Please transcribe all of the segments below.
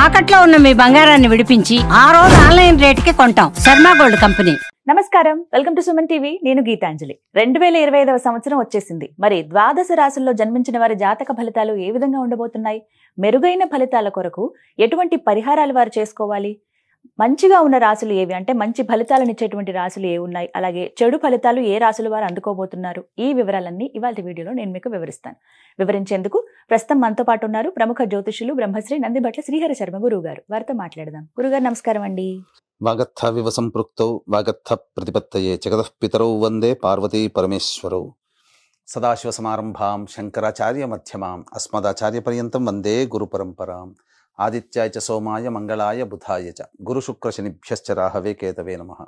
తాకట్లో ఉన్న మీ బంగారాన్ని విడిపించి ఆ రోజు ఆన్లైన్ రేటుకి కొంటాం. Sharma gold company. నమస్కారం, వెల్కమ్ టు సుమన్ టీవీ. నేను గీతాంజలి. 2025వ సంవత్సరం వచ్చేసింది. మరి ద్వాదశ రాశుల్లో జన్మించిన వారి జాతక ఫలితాలు ఏ విధంగా ఉండబోతున్నాయి? మెరుగైన ఫలితాల కొరకు ఎటువంటి పరిహారాలు వారు చేసుకోవాలి? మంచిగా ఉన్న రాశులు ఏవి, అంటే మంచి ఫలితాలను ఇచ్చేటువంటి రాశులు ఏ ఉన్నాయి, అలాగే చెడు ఫలితాలు ఏ రాశుల వారు అందుకోబోతున్నారు, ఈ వివరాలన్నీ ఇవాళ వీడియోలో నేను మీకు వివరిస్తాను. వివరించేందుకు ప్రస్తుతం మనతో పాటు ఉన్నారు ప్రముఖ జ్యోతిషులు బ్రహ్మశ్రీ నందిభట్ల శ్రీహరి శర్మ గురువు గారు. వారితో మాట్లాడదాం. గురుగారు నమస్కారం అండి. వాగర్థ వివ సంపృక్తౌ వాగర్థ ప్రతిపత్తయే జగతః పితరౌ వందే పార్వతీ పరమేశ్వరౌ. సదాశివ సమారంభాం శంకరాచార్య మధ్యమాం అస్మదాచార్య పర్యంతం వందే గురు పరంపరాం. ఆదిత్యాయ చ సోమాయ మంగళాయ బుధాయ చ గురు శుక్ర శనిభ్యశ్చ రాహవే కేతవే నమః.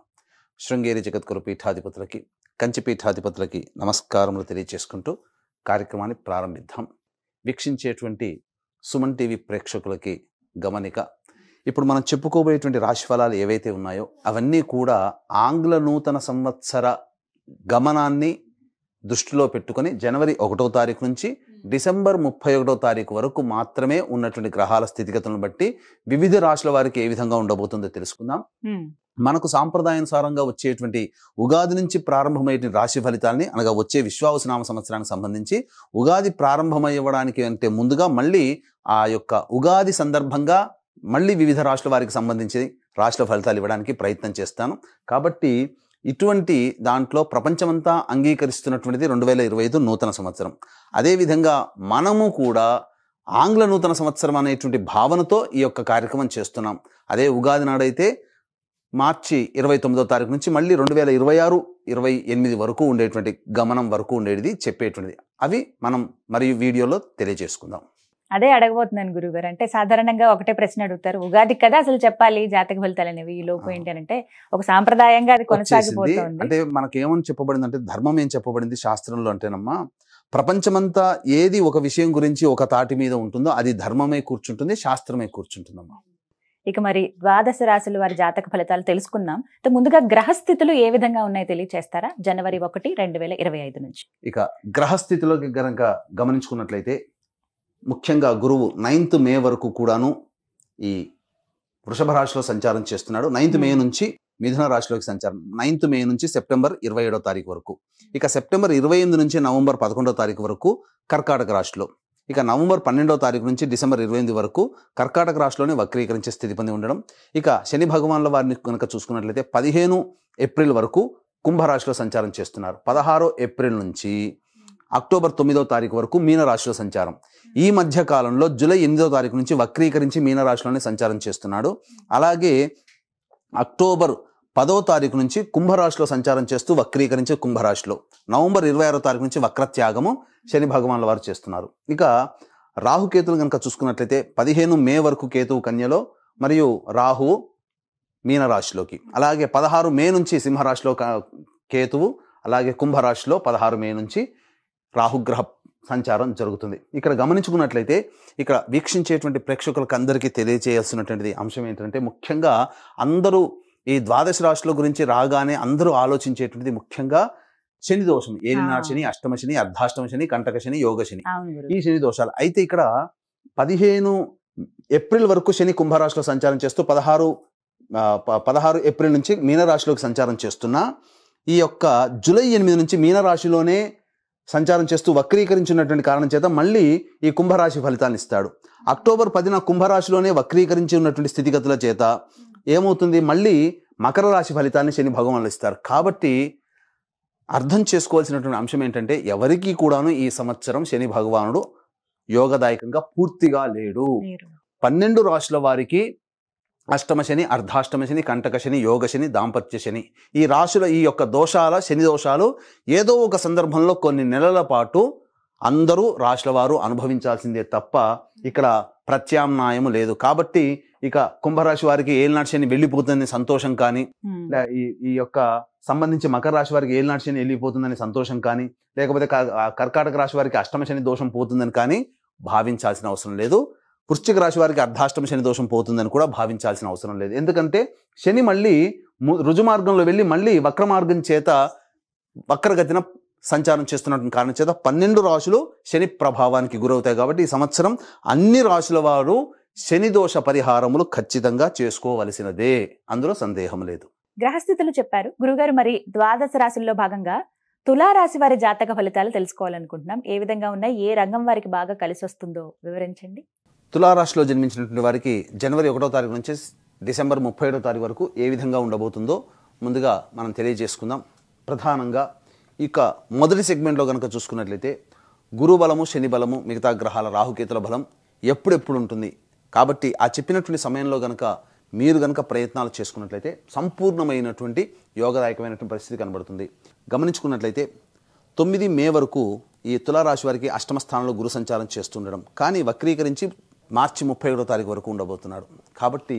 శృంగేరి జగద్గురు పీఠాధిపతులకి, కంచి పీఠాధిపతులకి నమస్కారములు తెలియచేసుకుంటూ కార్యక్రమాన్ని ప్రారంభిద్దాం. వీక్షించేటువంటి సుమన్ టీవీ ప్రేక్షకులకి గమనిక, ఇప్పుడు మనం చెప్పుకోబోయేటువంటి రాశి ఫలాలు ఏవైతే ఉన్నాయో అవన్నీ కూడా ఆంగ్ల నూతన సంవత్సర గమనాన్ని దృష్టిలో పెట్టుకొని జనవరి 1వ తారీఖు నుంచి డిసెంబర్ 31వ తారీఖు వరకు మాత్రమే ఉన్నటువంటి గ్రహాల స్థితిగతులను బట్టి వివిధ రాశుల వారికి ఏ విధంగా ఉండబోతుందో తెలుసుకుందాం. మనకు సాంప్రదాయానుసారంగా వచ్చేటువంటి ఉగాది నుంచి ప్రారంభమయ్యే రాశి ఫలితాలని, అనగా వచ్చే విశ్వావసునామ సంవత్సరానికి సంబంధించి ఉగాది ప్రారంభమయ్యడానికి అంటే ముందుగా మళ్ళీ ఆ యొక్క ఉగాది సందర్భంగా మళ్ళీ వివిధ రాశుల వారికి సంబంధించి రాశుల ఫలితాలు ఇవ్వడానికి ప్రయత్నం చేస్తాను. కాబట్టి ఇటువంటి దాంట్లో ప్రపంచమంతా అంగీకరిస్తున్నటువంటిది 2025 నూతన సంవత్సరం. అదేవిధంగా మనము కూడా ఆంగ్ల నూతన సంవత్సరం అనేటువంటి భావనతో ఈ యొక్క కార్యక్రమం చేస్తున్నాం. అదే ఉగాది నాడైతే మార్చి 29వ తారీఖు నుంచి మళ్ళీ 2026-28 వరకు ఉండేటువంటి గమనం వరకు ఉండేది చెప్పేటువంటిది. అవి మనం మరియు వీడియోలో తెలియజేసుకుందాం. అదే అడగబోతున్నాను గురుగారు. అంటే సాధారణంగా ఒకటే ప్రశ్న అడుగుతారు, ఉగాది కదా అసలు చెప్పాలి జాతక ఫలితాలు అనేవి, ఈ లోపు ఏంటి అంటే ఒక సాంప్రదాయంగా అది కొనసాగిపోతుంది. అంటే మనకేమని చెప్పబడింది అంటే, ధర్మం ఏం చెప్పబడింది శాస్త్రంలో అంటేనమ్మా, ప్రపంచమంతా ఏది ఒక విషయం గురించి ఒక తాటి మీద ఉంటుందో అది ధర్మమే కూర్చుంటుంది, శాస్త్రమే కూర్చుంటుందమ్మా. ఇక మరి ద్వాదశ రాశుల వారి జాతక ఫలితాలు తెలుసుకుందాం. ముందుగా గ్రహస్థితులు ఏ విధంగా ఉన్నాయో తెలియచేస్తారా? జనవరి 1, 2025 నుంచి. ఇక గ్రహస్థితిలోకి గనక గమనించుకున్నట్లయితే ముఖ్యంగా గురువు 9th మే వరకు కూడాను ఈ వృషభ రాశిలో సంచారం చేస్తున్నాడు. 9th మే నుంచి మిథున రాశిలోకి సంచారం, 9th మే నుంచి సెప్టెంబర్ 27వ తారీఖు వరకు. ఇక సెప్టెంబర్ 28 నుంచి నవంబర్ 11వ తారీఖు వరకు కర్కాటక రాశిలో. ఇక నవంబర్ 12వ తారీఖు నుంచి డిసెంబర్ 28 వరకు కర్కాటక రాశిలోనే వక్రీకరించే స్థితి పొంది ఉండడం. ఇక శని భగవాన్ల వారిని కనుక చూసుకున్నట్లయితే 15 ఏప్రిల్ వరకు కుంభరాశిలో సంచారం చేస్తున్నారు. 16 ఏప్రిల్ నుంచి అక్టోబర్ 9వ తారీఖు వరకు మీనరాశిలో సంచారం. ఈ మధ్య కాలంలో జూలై 8వ తారీఖు నుంచి వక్రీకరించి మీనరాశిలోనే సంచారం చేస్తున్నాడు. అలాగే అక్టోబర్ 10వ తారీఖు నుంచి కుంభరాశిలో సంచారం చేస్తూ వక్రీకరించి కుంభరాశిలో, నవంబర్ 26వ తారీఖు నుంచి వక్రత్యాగము శని భగవాన్ల వారు చేస్తున్నారు. ఇక రాహుకేతులు కనుక చూసుకున్నట్లయితే 15 మే వరకు కేతువు కన్యలో మరియు రాహువు మీనరాశిలోకి, అలాగే 16 మే నుంచి సింహరాశిలో కేతువు, అలాగే కుంభరాశిలో 16 మే నుంచి రాహుగ్రహ సంచారం జరుగుతుంది. ఇక్కడ గమనించుకున్నట్లయితే ఇక్కడ వీక్షించేటువంటి ప్రేక్షకులకు అందరికీ తెలియజేయాల్సినటువంటి అంశం ఏంటంటే, ముఖ్యంగా అందరూ ఈ ద్వాదశ రాశుల గురించి రాగానే అందరూ ఆలోచించేటువంటిది ముఖ్యంగా శని దోషం, ఏలినాడు శని, అష్టమ శని, అర్ధాష్టమ శని, కంటక శని, యోగ శని, ఈ శని దోషాలు. అయితే ఇక్కడ 15 ఏప్రిల్ వరకు శని కుంభరాశిలో సంచారం చేస్తూ 16 ఏప్రిల్ నుంచి మీనరాశిలోకి సంచారం చేస్తున్నా, ఈ యొక్క జూలై 8 నుంచి మీనరాశిలోనే సంచారం చేస్తూ వక్రీకరించినటువంటి కారణం చేత మళ్ళీ ఈ కుంభరాశి ఫలితాన్ని ఇస్తాడు. అక్టోబర్ 10న కుంభరాశిలోనే వక్రీకరించి ఉన్నటువంటి స్థితిగతుల చేత ఏమవుతుంది, మళ్ళీ మకర రాశి ఫలితాన్ని శని భగవానులు ఇస్తారు. కాబట్టి అర్థం చేసుకోవాల్సినటువంటి అంశం ఏంటంటే, ఎవరికి కూడాను ఈ సంవత్సరం శని భగవానుడు యోగదాయకంగా పూర్తిగా లేడు. 12 రాశుల వారికి అష్టమ శని, అర్ధాష్టమ శని, కంటక శని, యోగ శని, దాంపత్య శని, ఈ రాశుల ఈ యొక్క దోషాల, శని దోషాలు ఏదో ఒక సందర్భంలో కొన్ని నెలల పాటు అందరూ రాశుల వారు అనుభవించాల్సిందే తప్ప ఇక్కడ ప్రత్యామ్నాయము లేదు. కాబట్టి ఇక కుంభరాశి వారికి ఏలినాటి శని వెళ్ళిపోతుందని సంతోషం కానీ, ఈ యొక్క సంబంధించి మకర రాశి వారికి ఏలినాటి శని వెళ్ళిపోతుందని సంతోషం కానీ, లేకపోతే కర్కాటక రాశి వారికి అష్టమ శని దోషం పోతుందని కానీ భావించాల్సిన అవసరం లేదు. వృశ్చిక రాశి వారికి అర్ధాష్టమ శని దోషం పోతుందని కూడా భావించాల్సిన అవసరం లేదు. ఎందుకంటే శని మళ్ళీ రుజుమార్గంలో వెళ్ళి మళ్ళీ వక్రమార్గం చేత వక్రగతిన సంచారం చేస్తున్నటువంటి కారణం చేత 12 రాశులు శని ప్రభావానికి గురవుతాయి. కాబట్టి ఈ సంవత్సరం అన్ని రాశుల వారు శని దోష పరిహారములు ఖచ్చితంగా చేసుకోవలసినదే, అందులో సందేహం లేదు. గ్రహస్థితులు చెప్పారు గురుగారు. మరి ద్వాదశ రాశుల్లో భాగంగా తులారాశి వారి జాతక ఫలితాలు తెలుసుకోవాలనుకుంటున్నాం. ఏ విధంగా ఉన్నాయి, ఏ రంగం వారికి బాగా కలిసి వస్తుందో వివరించండి. తులారాశిలో జన్మించినటువంటి వారికి జనవరి 1వ తారీఖు నుంచి డిసెంబర్ 31వ తారీఖు వరకు ఏ విధంగా ఉండబోతుందో ముందుగా మనం తెలియజేసుకుందాం. ప్రధానంగా ఇక మొదటి సెగ్మెంట్లో కనుక చూసుకున్నట్లయితే గురు బలము, శని బలము, మిగతా గ్రహాల రాహుకేతుల బలం ఎప్పుడెప్పుడు ఉంటుంది. కాబట్టి ఆ చెప్పినటువంటి సమయంలో కనుక మీరు కనుక ప్రయత్నాలు చేసుకున్నట్లయితే సంపూర్ణమైనటువంటి యోగదాయకమైనటువంటి పరిస్థితి కనబడుతుంది. గమనించుకున్నట్లయితే 9 మే వరకు ఈ తులారాశి వారికి అష్టమ స్థానంలో గురు సంచారం చేస్తుండడం, కానీ వక్రీకరించి మార్చి 31వ తారీఖు వరకు ఉండబోతున్నాడు. కాబట్టి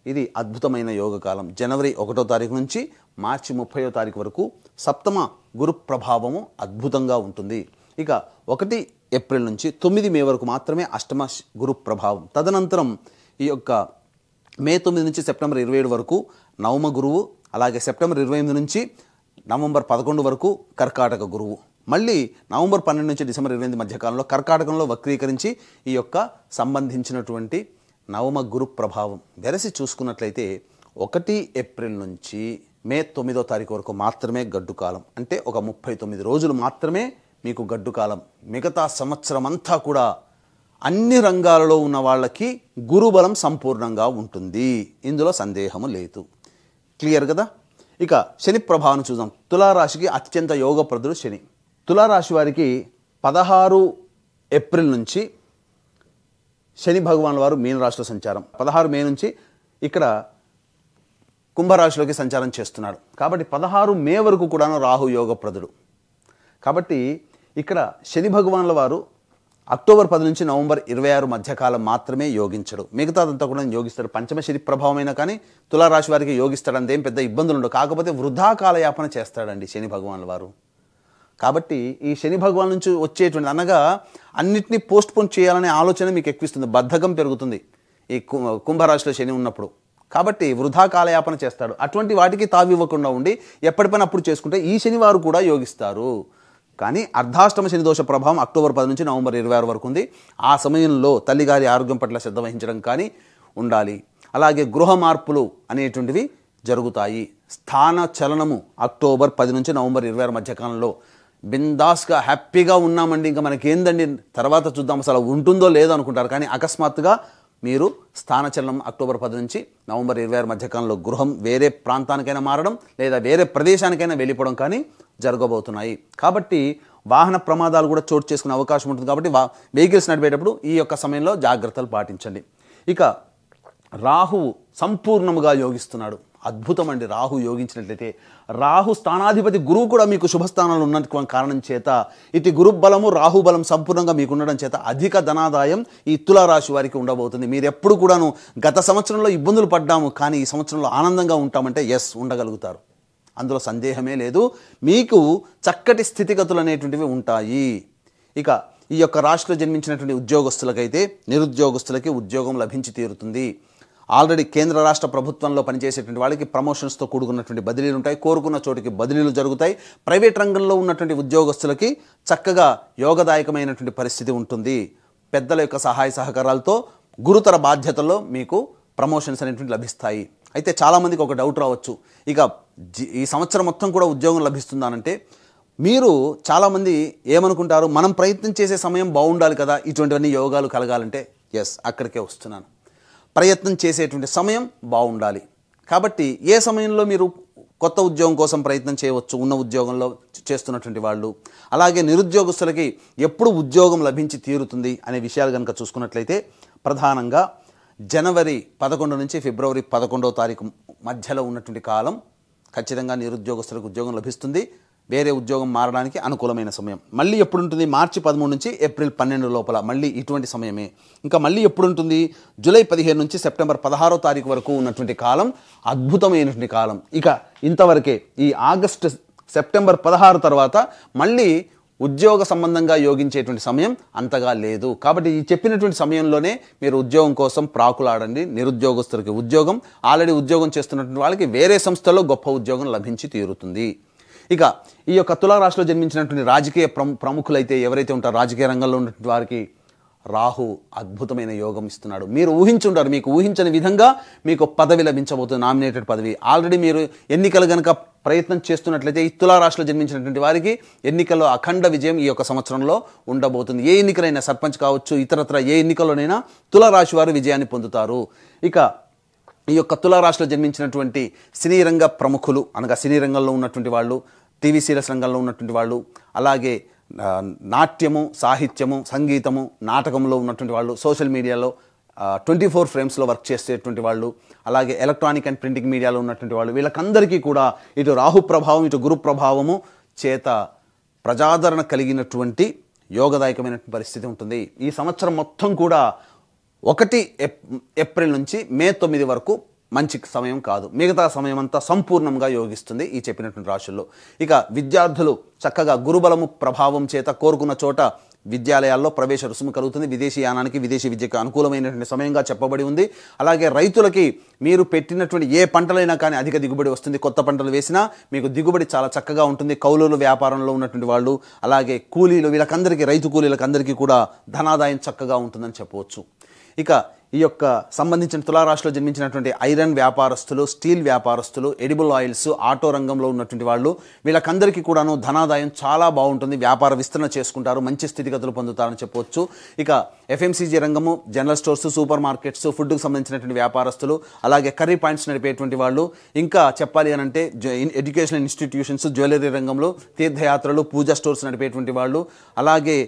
ఇది అద్భుతమైన యోగకాలం. జనవరి 1వ తారీఖు నుంచి మార్చి 30వ తారీఖు వరకు సప్తమ గురు ప్రభావము అద్భుతంగా ఉంటుంది. ఇక 1 ఏప్రిల్ నుంచి 9 మే వరకు మాత్రమే అష్టమ గురు ప్రభావం. తదనంతరం ఈ యొక్క మే 9 నుంచి సెప్టెంబర్ 27 వరకు నవమ గురువు, అలాగే సెప్టెంబర్ 28 నుంచి నవంబర్ 11 వరకు కర్కాటక గురువు, మళ్ళీ నవంబర్ 12 నుంచి డిసెంబర్ 28 మధ్యకాలంలో కర్కాటకంలో వక్రీకరించి ఈ యొక్క సంబంధించినటువంటి నవమ గురు ప్రభావం వెరసి చూసుకున్నట్లయితే 1 ఏప్రిల్ నుంచి మే 9వ తారీఖు వరకు మాత్రమే గడ్డు కాలం. అంటే ఒక 39 రోజులు మాత్రమే మీకు గడ్డు కాలం. మిగతా సంవత్సరం అంతా కూడా అన్ని రంగాలలో ఉన్న వాళ్ళకి గురుబలం సంపూర్ణంగా ఉంటుంది, ఇందులో సందేహము లేదు. క్లియర్ కదా. ఇక శని ప్రభావం చూద్దాం. తులారాశికి అత్యంత యోగప్రదుడు శని. తులారాశి వారికి 16 ఏప్రిల్ నుంచి శని భగవాన్ వారు మీనరాశిలో సంచారం, 16 మే నుంచి ఇక్కడ కుంభరాశిలోకి సంచారం చేస్తున్నాడు. కాబట్టి 16 మే వరకు కూడాను రాహు యోగప్రదుడు. కాబట్టి ఇక్కడ శని భగవాన్ల వారు అక్టోబర్ 10 నుంచి నవంబర్ 26 మధ్యకాలం మాత్రమే యోగించడు, మిగతాదంతా కూడా యోగిస్తాడు. పంచమ శని ప్రభావమైనా కానీ తులారాశి వారికి యోగిస్తాడు, అంతేం పెద్ద ఇబ్బందులు ఉండవు. కాకపోతే వృధా కాలయాపన చేస్తాడండి శని భగవాన్ల వారు. కాబట్టి ఈ శని భగవాన్ నుంచి వచ్చేటువంటి అనగా అన్నిటినీ పోస్ట్ పోన్ చేయాలనే ఆలోచన మీకు ఎక్కువిస్తుంది, బద్ధకం పెరుగుతుంది ఈ కుంభరాశిలో శని ఉన్నప్పుడు. కాబట్టి వృధా కాలయాపన చేస్తాడు. అటువంటి వాటికి తావివ్వకుండా ఉండి ఎప్పటిపైనా అప్పుడు చేసుకుంటే ఈ శనివారు కూడా యోగిస్తారు. కానీ అర్ధాష్టమ శని దోష ప్రభావం అక్టోబర్ 10 నుంచి నవంబర్ 26 వరకు ఉంది. ఆ సమయంలో తల్లిగారి ఆరోగ్యం పట్ల శ్రద్ధ వహించడం కానీ ఉండాలి. అలాగే గృహ మార్పులు అనేటువంటివి జరుగుతాయి. స్థాన చలనము అక్టోబర్ 10 నుంచి నవంబర్ 26 మధ్యకాలంలో బిందాస్గా హ్యాపీగా ఉన్నామండి, ఇంకా మనకేందండి తర్వాత చూద్దాం అసలు ఉంటుందో లేదో అనుకుంటారు. కానీ అకస్మాత్తుగా మీరు స్థానచలనం అక్టోబర్ 10 నుంచి నవంబర్ 26 మధ్యకాలంలో గృహం వేరే ప్రాంతానికైనా మారడం లేదా వేరే ప్రదేశానికైనా వెళ్ళిపోవడం కానీ జరగబోతున్నాయి. కాబట్టి వాహన ప్రమాదాలు కూడా చోటు చేసుకునే అవకాశం ఉంటుంది. కాబట్టి వెహికల్స్ నడిపేటప్పుడు ఈ యొక్క సమయంలో జాగ్రత్తలు పాటించండి. ఇక రాహువు సంపూర్ణముగా యోగిస్తున్నాడు. అద్భుతం అండి. రాహు యోగించినట్లయితే రాహు స్థానాధిపతి గురువు కూడా మీకు శుభస్థానంలో ఉన్న కారణం చేత ఇటు గురుబలము రాహుబలం సంపూర్ణంగా మీకు ఉండడం చేత అధిక ధనాదాయం ఈ తులారాశి వారికి ఉండబోతుంది. మీరు ఎప్పుడు కూడాను గత సంవత్సరంలో ఇబ్బందులు పడ్డాము కానీ ఈ సంవత్సరంలో ఆనందంగా ఉంటామంటే ఎస్ ఉండగలుగుతారు, అందులో సందేహమే లేదు. మీకు చక్కటి స్థితిగతులు అనేటువంటివి ఉంటాయి. ఇక ఈ యొక్క రాశిలో జన్మించినటువంటి ఉద్యోగస్తులకైతే నిరుద్యోగస్తులకి ఉద్యోగం లభించి తీరుతుంది. ఆల్రెడీ కేంద్ర రాష్ట్ర ప్రభుత్వంలో పనిచేసేటువంటి వాళ్ళకి ప్రమోషన్స్తో కూడుకున్నటువంటి బదిలీలు ఉంటాయి, కోరుకున్న చోటికి బదిలీలు జరుగుతాయి. ప్రైవేట్ రంగంలో ఉన్నటువంటి ఉద్యోగస్తులకి చక్కగా యోగదాయకమైనటువంటి పరిస్థితి ఉంటుంది. పెద్దల యొక్క సహాయ సహకారాలతో గురుతర బాధ్యతల్లో మీకు ప్రమోషన్స్ అనేటువంటి లభిస్తాయి. అయితే చాలామందికి ఒక డౌట్ రావచ్చు, ఇక ఈ సంవత్సరం మొత్తం కూడా ఉద్యోగం లభిస్తుందానంటే మీరు చాలామంది ఏమనుకుంటారు, మనం ప్రయత్నం చేసే సమయం బాగుండాలి కదా ఇటువంటివన్నీ యోగాలు కలగాలంటే. ఎస్, అక్కడికే వస్తున్నాను. ప్రయత్నం చేసేటువంటి సమయం బాగుండాలి. కాబట్టి ఏ సమయంలో మీరు కొత్త ఉద్యోగం కోసం ప్రయత్నం చేయవచ్చు ఉన్న ఉద్యోగంలో చేస్తున్నటువంటి వాళ్ళు. అలాగే నిరుద్యోగస్తులకి ఎప్పుడు ఉద్యోగం లభించి తీరుతుంది అనే విషయాలు కనుక చూసుకున్నట్లయితే ప్రధానంగా జనవరి 11 నుంచి ఫిబ్రవరి 11వ తారీఖు మధ్యలో ఉన్నటువంటి కాలం ఖచ్చితంగా నిరుద్యోగస్తులకు ఉద్యోగం లభిస్తుంది. వేరే ఉద్యోగం మారడానికి అనుకూలమైన సమయం. మళ్ళీ ఎప్పుడు ఉంటుంది? మార్చి 13 నుంచి ఏప్రిల్ 12 లోపల మళ్ళీ ఇటువంటి సమయమే. ఇంకా మళ్ళీ ఎప్పుడు ఉంటుంది? జూలై 15 నుంచి సెప్టెంబర్ 16వ తారీఖు వరకు ఉన్నటువంటి కాలం అద్భుతమైనటువంటి కాలం. ఇక ఇంతవరకే. ఈ ఆగస్టు సెప్టెంబర్ 16 తర్వాత మళ్ళీ ఉద్యోగ సంబంధంగా యోగించేటువంటి సమయం అంతగా లేదు. కాబట్టి ఈ చెప్పినటువంటి సమయంలోనే మీరు ఉద్యోగం కోసం ప్రాకులాడండి. నిరుద్యోగస్తులకి ఉద్యోగం, ఆల్రెడీ ఉద్యోగం చేస్తున్నటువంటి వాళ్ళకి వేరే సంస్థలో గొప్ప ఉద్యోగం లభించి తీరుతుంది. ఇక ఈ యొక్క తులారాశిలో జన్మించినటువంటి రాజకీయ ప్రముఖులైతే ఎవరైతే ఉంటారో రాజకీయ రంగంలో ఉన్నటువంటి వారికి రాహు అద్భుతమైన యోగం ఇస్తున్నాడు. మీరు ఊహించుంటారు, మీకు ఊహించని విధంగా మీకు పదవి లభించబోతుంది, నామినేటెడ్ పదవి. ఆల్రెడీ మీరు ఎన్నికలు కనుక ప్రయత్నం చేస్తున్నట్లయితే ఈ తులారాశిలో జన్మించినటువంటి వారికి ఎన్నికల్లో అఖండ విజయం ఈ యొక్క సంవత్సరంలో ఉండబోతుంది. ఏ ఎన్నికలైనా, సర్పంచ్ కావచ్చు, ఇతరత్ర ఏ ఎన్నికల్లోనైనా తులారాశి వారు విజయాన్ని పొందుతారు. ఇక ఈ యొక్క తులారాశిలో జన్మించినటువంటి సినీ రంగ ప్రముఖులు, అనగా సినీ రంగంలో ఉన్నటువంటి వాళ్ళు, టీవీ సీరియల్స్ రంగంలో ఉన్నటువంటి వాళ్ళు, అలాగే నాట్యము, సాహిత్యము, సంగీతము, నాటకంలో ఉన్నటువంటి వాళ్ళు, సోషల్ మీడియాలో 24 ఫ్రేమ్స్లో వర్క్ చేసేటువంటి వాళ్ళు, అలాగే ఎలక్ట్రానిక్ అండ్ ప్రింటింగ్ మీడియాలో ఉన్నటువంటి వాళ్ళు, వీళ్ళకందరికీ కూడా ఇటు రాహు ప్రభావం ఇటు గురు ప్రభావము చేత ప్రజాదరణ కలిగినటువంటి యోగదాయకమైనటువంటి పరిస్థితి ఉంటుంది. ఈ సంవత్సరం మొత్తం కూడా 1 ఏప్రిల్ నుంచి మే 9 వరకు మంచి సమయం కాదు. మిగతా సమయం అంతా సంపూర్ణంగా యోగిస్తుంది ఈ చెప్పినటువంటి రాశుల్లో. ఇక విద్యార్థులు చక్కగా గురుబలము ప్రభావం చేత కోరుకున్న చోట విద్యాలయాల్లో ప్రవేశ రుసుము కలుగుతుంది. విదేశీ యానానికి, విదేశీ విద్యకు అనుకూలమైనటువంటి సమయంగా చెప్పబడి ఉంది. అలాగే రైతులకి మీరు పెట్టినటువంటి ఏ పంటలైనా కానీ అధిక దిగుబడి వస్తుంది. కొత్త పంటలు వేసినా మీకు దిగుబడి చాలా చక్కగా ఉంటుంది. కౌలుల వ్యాపారంలో ఉన్నటువంటి వాళ్ళు, అలాగే కూలీలు, వీళ్ళకందరికీ, రైతు కూలీలకు అందరికీ కూడా ధనాదాయం చక్కగా ఉంటుందని చెప్పవచ్చు. ఇక ఈ యొక్క సంబంధించిన తులారాశిలో జన్మించినటువంటి ఐరన్ వ్యాపారస్తులు, స్టీల్ వ్యాపారస్తులు, ఎడిబుల్ ఆయిల్స్, ఆటో రంగంలో ఉన్నటువంటి వాళ్ళు, వీళ్ళకందరికీ కూడాను ధనాదాయం చాలా బాగుంటుంది. వ్యాపార విస్తరణ చేసుకుంటారు, మంచి స్థితిగతులు పొందుతారని చెప్పవచ్చు. ఇక ఎఫ్ఎంసీజీ రంగము, జనరల్ స్టోర్స్, సూపర్ మార్కెట్స్, ఫుడ్కు సంబంధించినటువంటి వ్యాపారస్తులు, అలాగే కర్రీ పాయింట్స్ నడిపేటువంటి వాళ్ళు, ఇంకా చెప్పాలి అని అంటే ఎడ్యుకేషనల్ ఇన్స్టిట్యూషన్స్, జ్యువెలరీ రంగంలో, తీర్థయాత్రలు, పూజా స్టోర్స్ నడిపేటువంటి వాళ్ళు, అలాగే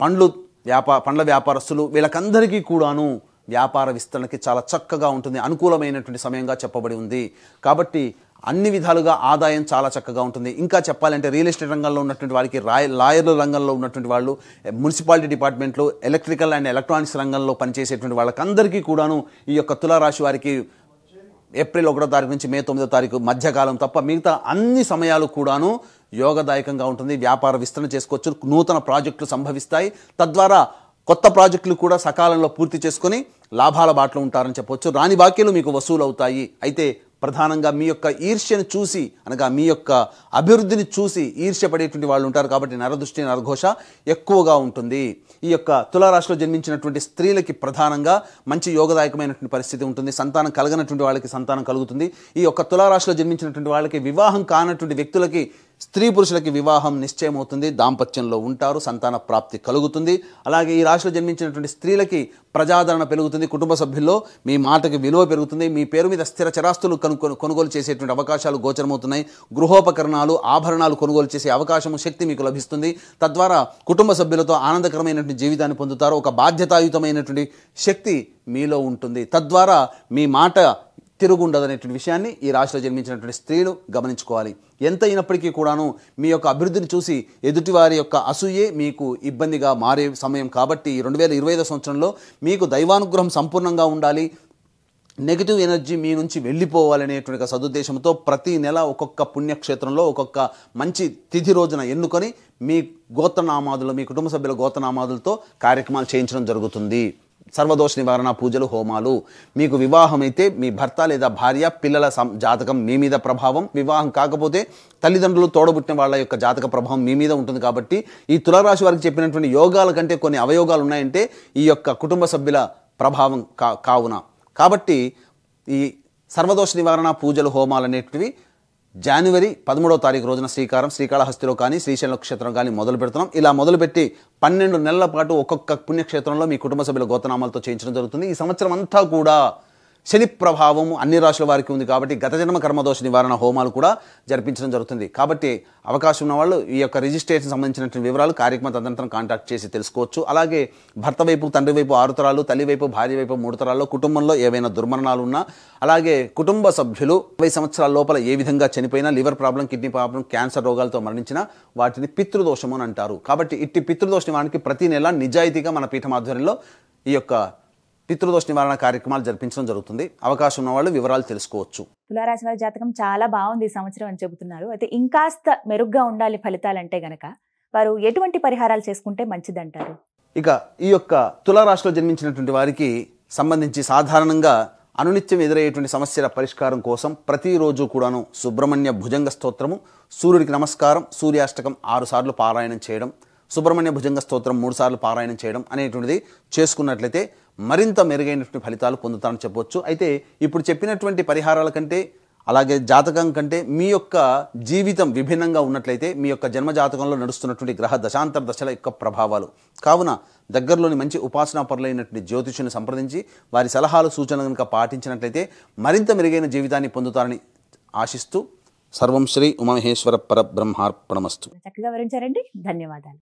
పండ్ల వ్యాపారస్తులు, వీళ్ళకందరికీ కూడాను వ్యాపార విస్తరణకి చాలా చక్కగా ఉంటుంది. అనుకూలమైనటువంటి సమయంగా చెప్పబడి ఉంది. కాబట్టి అన్ని విధాలుగా ఆదాయం చాలా చక్కగా ఉంటుంది. ఇంకా చెప్పాలంటే రియల్ ఎస్టేట్ రంగంలో ఉన్నటువంటి వారికి, లాయర్ల రంగంలో ఉన్నటువంటి వాళ్ళు, మున్సిపాలిటీ డిపార్ట్మెంట్లో, ఎలక్ట్రికల్ అండ్ ఎలక్ట్రానిక్స్ రంగంలో పనిచేసేటువంటి వాళ్ళకందరికీ కూడాను ఈ యొక్క తులారాశి వారికి ఏప్రిల్ 1వ తారీఖు నుంచి మే 9వ తారీఖు మధ్యకాలం తప్ప మిగతా అన్ని సమయాలు కూడాను యోగదాయకంగా ఉంటుంది. వ్యాపార విస్తరణ చేసుకోవచ్చు, నూతన ప్రాజెక్టులు సంభవిస్తాయి. తద్వారా కొత్త ప్రాజెక్టులు కూడా సకాలంలో పూర్తి చేసుకొని లాభాల బాటలో ఉంటారని చెప్పవచ్చు. రాని బాకీలు మీకు వసూలు అవుతాయి. అయితే ప్రధానంగా మీ యొక్క ఈర్ష్యను చూసి, అనగా మీ యొక్క అభివృద్ధిని చూసి ఈర్ష్యపడేటువంటి వాళ్ళు ఉంటారు. కాబట్టి నరదృష్టి, నరఘోష ఎక్కువగా ఉంటుంది. ఈ యొక్క తులారాశిలో జన్మించినటువంటి స్త్రీలకి ప్రధానంగా మంచి యోగదాయకమైనటువంటి పరిస్థితి ఉంటుంది. సంతానం కలగనటువంటి వాళ్ళకి సంతానం కలుగుతుంది. ఈ యొక్క తులారాశిలో జన్మించినటువంటి వాళ్ళకి వివాహం కానటువంటి వ్యక్తులకి, స్త్రీ పురుషులకి వివాహం నిశ్చయమవుతుంది. దాంపత్యంలో ఉంటారు, సంతాన ప్రాప్తి కలుగుతుంది. అలాగే ఈ రాశిలో జన్మించినటువంటి స్త్రీలకి ప్రజాదరణ పెరుగుతుంది. కుటుంబ సభ్యుల్లో మీ మాటకి విలువ పెరుగుతుంది. మీ పేరు మీద స్థిర చరాస్తులు కొనుగోలు చేసేటువంటి అవకాశాలు గోచరమవుతున్నాయి. గృహోపకరణాలు, ఆభరణాలు కొనుగోలు చేసే అవకాశము, శక్తి మీకు లభిస్తుంది. తద్వారా కుటుంబ సభ్యులతో ఆనందకరమైనటువంటి జీవితాన్ని పొందుతారు. ఒక బాధ్యతాయుతమైనటువంటి శక్తి మీలో ఉంటుంది. తద్వారా మీ మాట తిరుగుండదనేటువంటి విషయాన్ని ఈ రాశిలో జన్మించినటువంటి స్త్రీలు గమనించుకోవాలి. ఎంత అయినప్పటికీ కూడాను మీ యొక్క అభివృద్ధిని చూసి ఎదుటివారి యొక్క అసూయే మీకు ఇబ్బందిగా మారే సమయం. కాబట్టి 2025 సంవత్సరంలో మీకు దైవానుగ్రహం సంపూర్ణంగా ఉండాలి, నెగిటివ్ ఎనర్జీ మీ నుంచి వెళ్ళిపోవాలనేటువంటి సదుద్దేశంతో ప్రతి నెల ఒక్కొక్క పుణ్యక్షేత్రంలో ఒక్కొక్క మంచి తిథి రోజున ఎన్నుకొని మీ గోత్రనామాదులు, మీ కుటుంబ సభ్యుల గోత్రనామాదులతో కార్యక్రమాలు చేయించడం జరుగుతుంది. సర్వదోష నివారణ పూజలు, హోమాలు. మీకు వివాహం అయితే మీ భర్త లేదా భార్య, పిల్లల జాతకం మీ మీద ప్రభావం, వివాహం కాకపోతే తల్లిదండ్రులు, తోడబుట్టిన వాళ్ళ యొక్క జాతక ప్రభావం మీ మీద ఉంటుంది. కాబట్టి ఈ తులారాశి వారికి చెప్పినటువంటి యోగాల కంటే కొన్ని అవయోగాలు ఉన్నాయంటే ఈ యొక్క కుటుంబ సభ్యుల ప్రభావం కావున. కాబట్టి ఈ సర్వదోష నివారణ పూజలు, హోమాలు అనేటివి జనవరి 13వ తారీఖు రోజున శ్రీకాళహస్తిలో కానీ, శ్రీశైలం క్షేత్రం కానీ మొదలు పెడుతున్నాం. ఇలా మొదలుపెట్టి 12 నెలల పాటు ఒక్కొక్క పుణ్యక్షేత్రంలో మీ కుటుంబ సభ్యుల గోత్రనామాలతో చేయించడం జరుగుతుంది. ఈ సంవత్సరం అంతా కూడా శని ప్రభావం అన్ని రాశుల వారికి ఉంది. కాబట్టి గత జన్మ కర్మదోష నివారణ హోమాలు కూడా జరిపించడం జరుగుతుంది. కాబట్టి అవకాశం ఉన్న వాళ్ళు ఈ యొక్క రిజిస్ట్రేషన్ సంబంధించినటువంటి వివరాలు కార్యక్రమ తదనంతరం కాంటాక్ట్ చేసి తెలుసుకోవచ్చు. అలాగే భర్త వైపు, తండ్రి వైపు 6 తరాలు, తల్లి వైపు, భార్య వైపు 3 తరాల్లో కుటుంబంలో ఏవైనా దుర్మరణాలు ఉన్నా, అలాగే కుటుంబ సభ్యులు 20 సంవత్సరాల లోపల ఏ విధంగా చనిపోయినా, liver problem, kidney problem, cancer రోగాలతో మరణించినా వాటిని పితృదోషము అని అంటారు. కాబట్టి ఇట్టి పితృదోష నివారణకి ప్రతి నెల నిజాయితీగా మన పీఠం ఆధ్వర్యంలో ఈ యొక్క పితృదోష నివారణ కార్యక్రమాలు జరిపించడం జరుగుతుంది. అవకాశం ఉన్న వాళ్ళు వివరాలు తెలుసుకోవచ్చు. తులారాశి వారి జాతకం చాలా బాగుంది ఈ సంవత్సరం అని చెబుతున్నారు. అయితే ఇంకాస్త మెరుగ్గా ఉండాలి ఫలితాలంటే గనక వారు ఎటువంటి పరిహారాలు చేసుకుంటే మంచిదంటారు? ఇక ఈ యొక్క తులారాశిలో జన్మించినటువంటి వారికి సంబంధించి సాధారణంగా అనునిత్యం ఎదురయ్యేటువంటి సమస్యల పరిష్కారం కోసం ప్రతిరోజు కూడాను సుబ్రహ్మణ్య భుజంగ స్తోత్రము, సూర్యుడికి నమస్కారం, సూర్యాష్టకం 6 సార్లు పారాయణం చేయడం, సుబ్రహ్మణ్య భుజంగ స్తోత్రం 3 సార్లు పారాయణం చేయడం అనేటువంటిది చేసుకున్నట్లయితే మరింత మెరుగైనటువంటి ఫలితాలు పొందుతారని చెప్పవచ్చు. అయితే ఇప్పుడు చెప్పినటువంటి పరిహారాల కంటే అలాగే జాతకం కంటే మీ యొక్క జీవితం విభిన్నంగా ఉన్నట్లయితే మీ యొక్క జన్మ జాతకంలో నడుస్తున్నటువంటి గ్రహ దశాంతర దశల యొక్క ప్రభావాలు కావున దగ్గరలోని మంచి ఉపాసనా పరులైనటువంటి జ్యోతిషుని సంప్రదించి వారి సలహాలు సూచనలు కనుక పాటించినట్లయితే మరింత మెరుగైన జీవితాన్ని పొందుతారని ఆశిస్తూ సర్వం శ్రీ ఉమామహేశ్వర పరబ్రహ్మార్పణమస్తు. చక్కగా వివరించారండి. ధన్యవాదాలు.